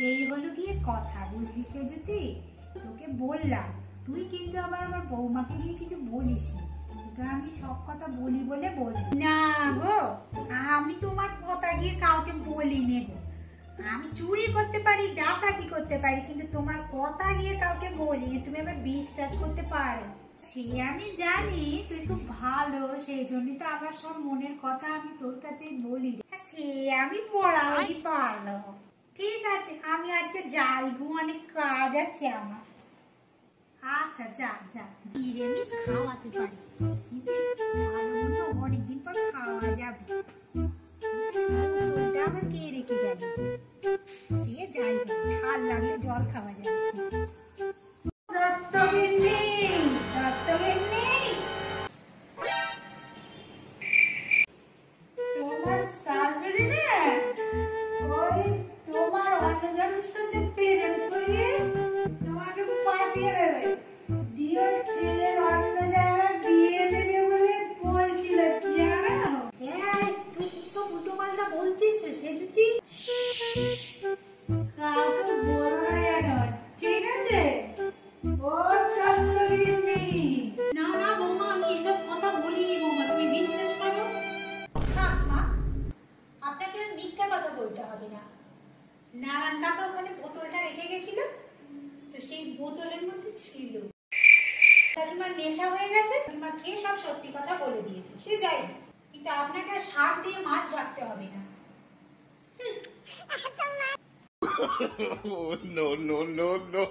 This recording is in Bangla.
এই হলো গিয়ে কথা, বুঝলি সেজুতি? তোকে বললাম, তুই কিন্তু আবার আমার বৌমাকে গিয়ে কিছু বলিস না। তোকে আমি সব কথা বলি বলে বলি না গো। আমি তোমার কথা গিয়ে কাউকে বলি নেব। আমি চুরি করতে পারি, ডাকাতি করতে পারি, কিন্তু তোমার কথা গিয়ে কাউকে বলি। তুমি আবার বিশ্বাস করতে পারো। সে আমি জানি তুই খুব ভালো, সেই জন্যই তো আমার সব মনের কথা আমি তোর কাছে বলি। সে আমি বলাই পারলো। ঠিক আছে, আমি আজকে যাই গো, অনেক কাজ আছে আমার। আচ্ছা যা যা, নিরামিষ খাওয়াতে পারি, কিন্তু ভালো মতো অনেকদিন পর খাওয়া যাবে। ওটা আবার কে রেখে যাবে? সে যাই, ঝাল লাগলে জল খাওয়া যাবে। দত্তগিন্নি, দত্তগিন্নি, তোমার শাশুড়ি না ওই তোমার অন্নজনের সাথে প্রেম করিয়ে তোমাকে পাঠিয়ে দেবে। দিয়ে ছেলের অন্য জায়গায় বিয়ে দেবে বলে বলছিল, জানো? তুই সব উল্টো পাল্টা বলছিস সে যদি কাউকে বলবো না, জানো? ঠিক আছে? ও দত্তগিন্নি। না না বৌমা, আমি এসব কথা বলিনি বৌমা, তুমি বিশ্বাস করো। থাক মা, আপনাকে আর মিথ্যা কথা বলতে হবে না। নারায়ণ কাকা ওখানে বোতলটা রেখে গেছিল, তো সেই বোতলের মধ্যে ছিল। কাকিমার নেশা হয়ে গেছে, কাকিমা খেয়ে সব সত্যি কথা বলে দিয়েছে। সে যাই, কিন্তু আপনাকে আর শাক দিয়ে মাছ রাখতে হবে না। No, no, no, no.